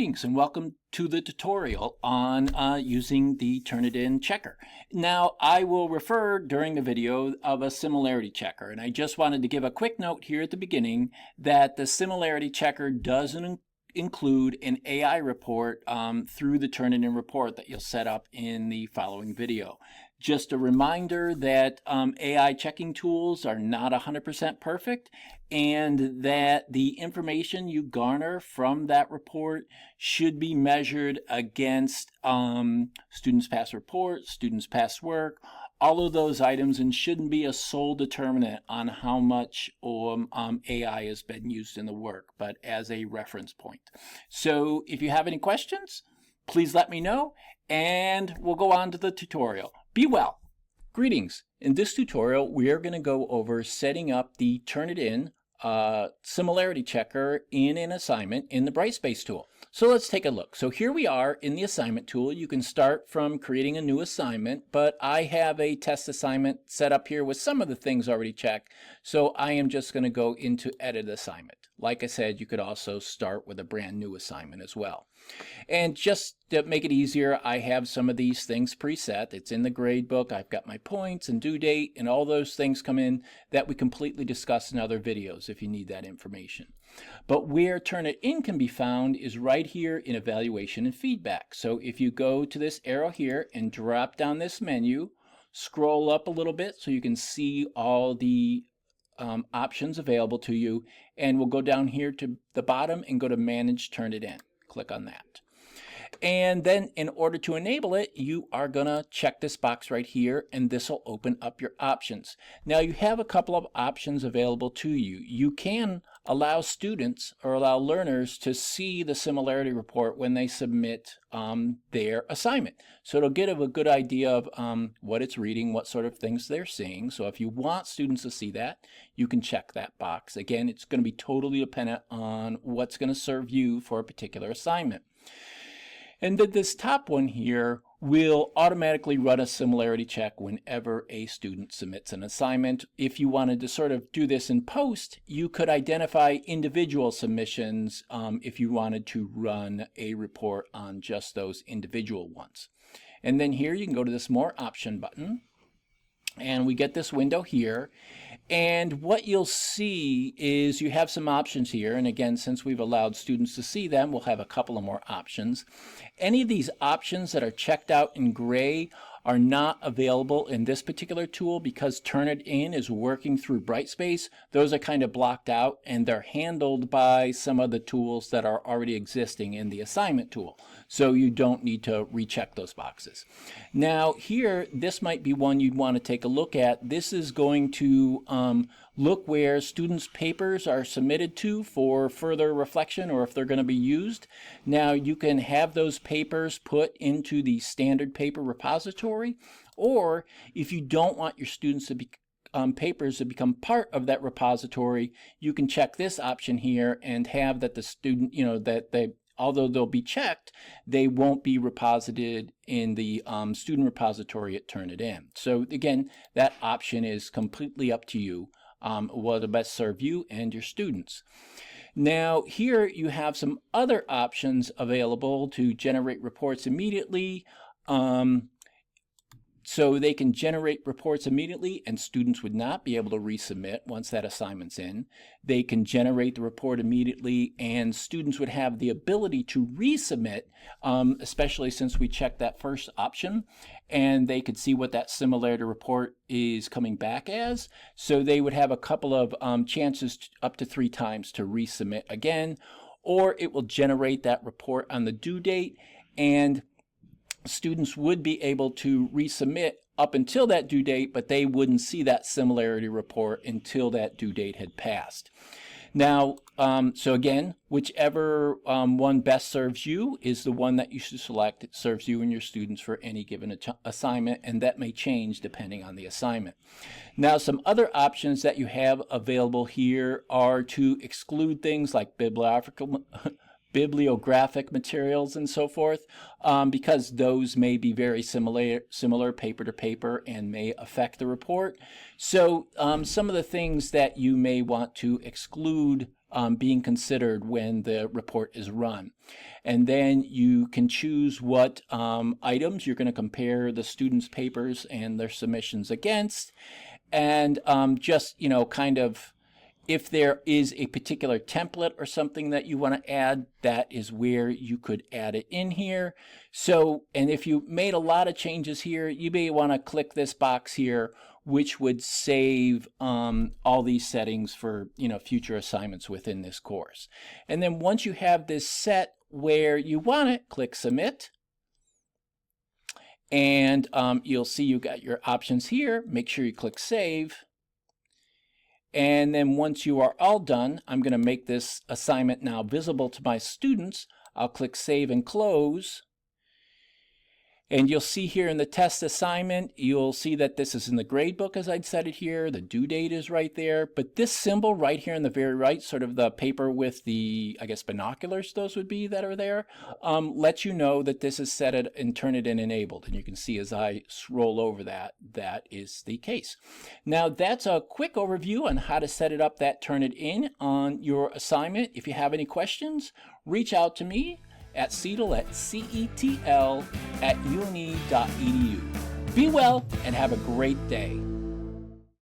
Greetings and welcome to the tutorial on using the Turnitin checker. Now I will refer during the video of a similarity checker, and I just wanted to give a quick note here at the beginning that the similarity checker doesn't include an AI report through the Turnitin report that you'll set up in the following video. Just a reminder that AI checking tools are not 100% perfect, and that the information you garner from that report should be measured against students' past reports, students' past work, all of those items, and shouldn't be a sole determinant on how much AI has been used in the work, but as a reference point. So if you have any questions, please let me know, and we'll go on to the tutorial. Be well. Greetings. In this tutorial, we are going to go over setting up the Turnitin similarity checker in an assignment in the Brightspace tool. So let's take a look. So here we are in the assignment tool. You can start from creating a new assignment, but I have a test assignment set up here with some of the things already checked. So I am just going to go into edit assignment. Like I said, you could also start with a brand new assignment as well. And just to make it easier, I have some of these things preset. It's in the grade book. I've got my points and due date, and all those things come in that we completely discuss in other videos if you need that information. But where Turnitin can be found is right here in evaluation and feedback. So if you go to this arrow here and drop down this menu, scroll up a little bit so you can see all the options available to you, and we'll go down here to the bottom and go to Manage Turnitin. Click on that. And then in order to enable it, you are going to check this box right here, and this will open up your options. Now you have a couple of options available to you. You can allow students or allow learners to see the similarity report when they submit their assignment. So it'll give a good idea of what it's reading, what sort of things they're seeing. So if you want students to see that, you can check that box. Again, it's going to be totally dependent on what's going to serve you for a particular assignment. And then this top one here will automatically run a similarity check whenever a student submits an assignment. If you wanted to sort of do this in post, you could identify individual submissions if you wanted to run a report on just those individual ones. And then here you can go to this More Option button, and we get this window here. And what you'll see is you have some options here, and again, since we've allowed students to see them, we'll have a couple of more options. Any of these options that are checked out in gray are not available in this particular tool because Turnitin is working through Brightspace. Those are kind of blocked out, and they're handled by some of the tools that are already existing in the assignment tool. So you don't need to recheck those boxes. Now here, this might be one you'd want to take a look at. This is going to look where students' papers are submitted to for further reflection, or if they're going to be used. Now you can have those papers put into the standard paper repository, or if you don't want your students to be papers to become part of that repository, you can check this option here and have that the student, that they, although they'll be checked, they won't be reposited in the student repository at Turnitin. So again, that option is completely up to you. What will best serve you and your students. Now here you have some other options available to generate reports immediately. So they can generate reports immediately, and students would not be able to resubmit once that assignment's in. They can generate the report immediately, and students would have the ability to resubmit, especially since we checked that first option, and they could see what that similarity report is coming back as. So they would have a couple of chances, up to 3 times, to resubmit again, or it will generate that report on the due date, and students would be able to resubmit up until that due date, but they wouldn't see that similarity report until that due date had passed. Now, so again, whichever one best serves you is the one that you should select. It serves you and your students for any given assignment, and that may change depending on the assignment. Now, some other options that you have available here are to exclude things like bibliographic materials and so forth, because those may be very similar paper to paper and may affect the report. So some of the things that you may want to exclude being considered when the report is run. And then you can choose what items you're going to compare the students' papers and their submissions against. And just, kind of, if there is a particular template or something that you want to add, that is where you could add it in here. So, and if you made a lot of changes here, you may want to click this box here, which would save all these settings for, future assignments within this course. And then once you have this set where you want it, click Submit. And you'll see you got your options here. Make sure you click Save. And then once you are all done, I'm going to make this assignment now visible to my students. I'll click Save and Close. And you'll see here in the test assignment, you'll see that this is in the grade book as I'd set it here. The due date is right there. But this symbol right here in the very right, sort of the paper with the, I guess, binoculars, those would be that are there, lets you know that this is set in Turnitin enabled. And you can see as I scroll over that, that is the case. Now, that's a quick overview on how to set it up, that Turnitin on your assignment. If you have any questions, reach out to me at cetl@uni.edu. Be well and have a great day.